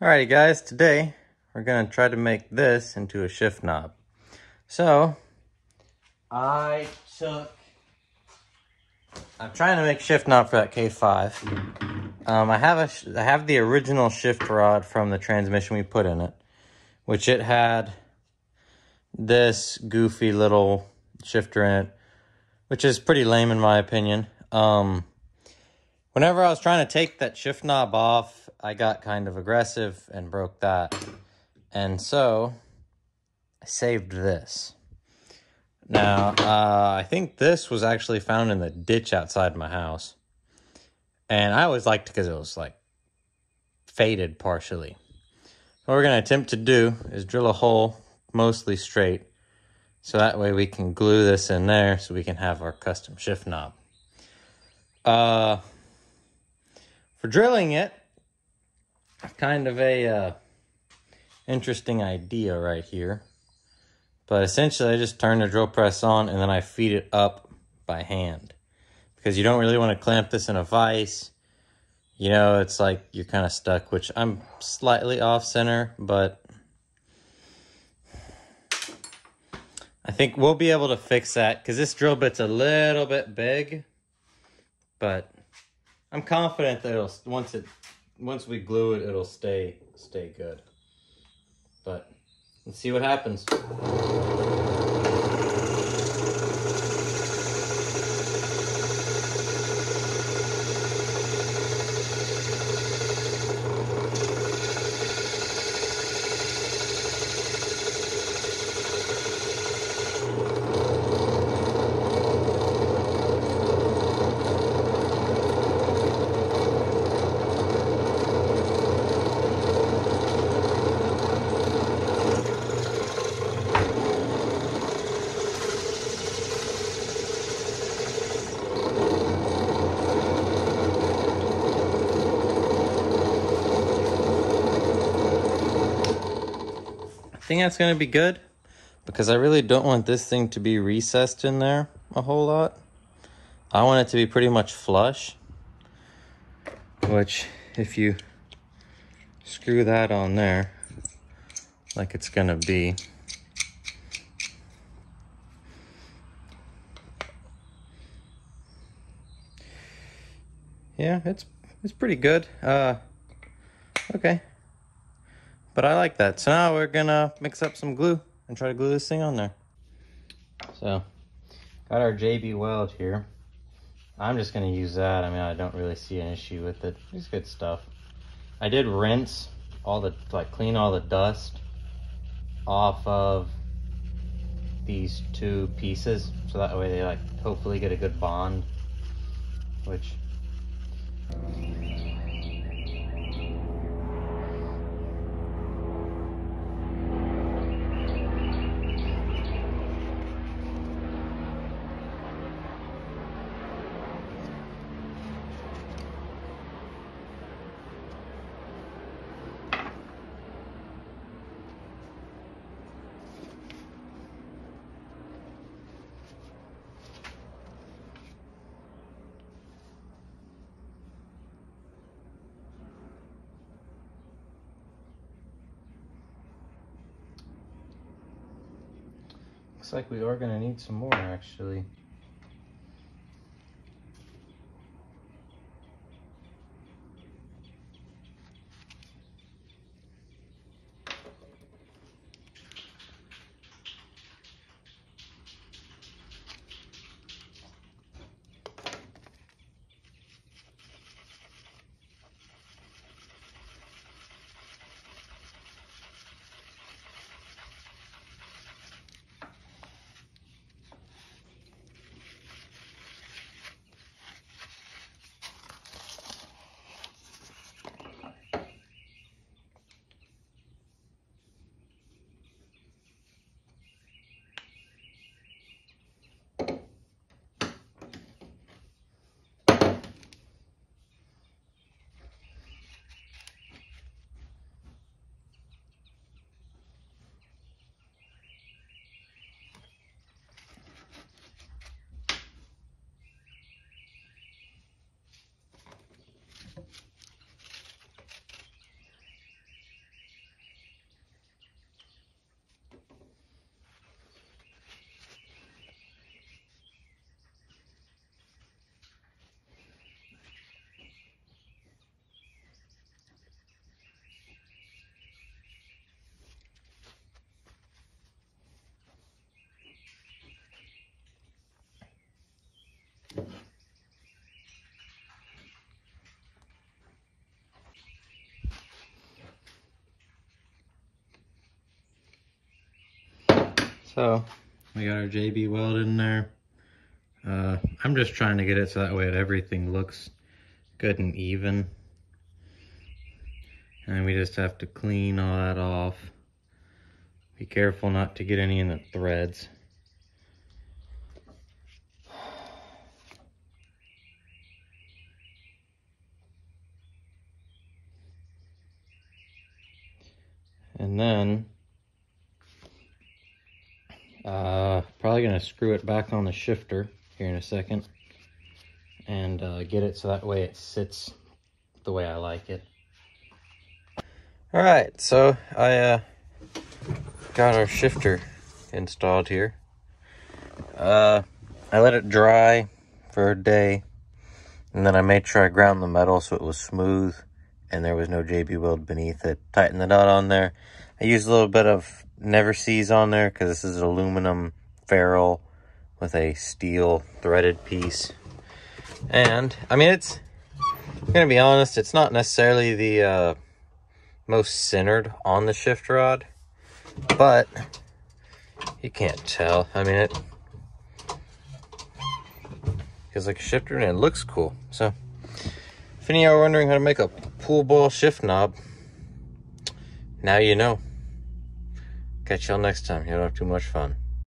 Alrighty guys, today we're going to try to make this into a shift knob. So, I'm trying to make shift knob for that K5. I have the original shift rod from the transmission we put in it, which it had this goofy little shifter in it, which is pretty lame in my opinion. Whenever I was trying to take that shift knob off, I got kind of aggressive and broke that. And so, I saved this. Now, I think this was actually found in the ditch outside my house. And I always liked it because it was, like, faded partially. What we're going to attempt to do is drill a hole mostly straight. So that way we can glue this in there so we can have our custom shift knob. For drilling it, kind of a interesting idea right here. But essentially I just turn the drill press on and then I feed it up by hand. Because you don't really want to clamp this in a vise. You know, it's like you're kind of stuck, which I'm slightly off center, but I think we'll be able to fix that because this drill bit's a little bit big, but I'm confident that it'll once we glue it, it'll stay good. But let's see what happens. I think that's going to be good because I really don't want this thing to be recessed in there a whole lot. I want it to be pretty much flush, which if you screw that on there like it's going to be, yeah, it's pretty good. Okay. But I like that. So now we're gonna mix up some glue and try to glue this thing on there. So, got our JB Weld here. I'm just gonna use that. I mean, I don't really see an issue with it. It's good stuff. I did rinse all the, clean all the dust off of these two pieces. So that way they hopefully get a good bond, which looks like we are gonna need some more actually. So we got our JB weld in there. I'm just trying to get it so that way everything looks good and even. And we just have to clean all that off. Be careful not to get any in the threads. And then, probably gonna screw it back on the shifter here in a second and get it so that way it sits the way I like it. All right, so I got our shifter installed here. I let it dry for a day, and then I made sure I ground the metal so it was smooth and there was no JB weld beneath it. Tighten the nut on there. I used a little bit of Never Seez on there because this is an aluminum ferrule with a steel threaded piece. And I mean, it's, I'm gonna be honest, it's not necessarily the most centered on the shift rod, but you can't tell. I mean, it feels like a shifter and it looks cool. So if any of you are wondering how to make a pool ball shift knob, now you know. Catch y'all next time. You don't have too much fun.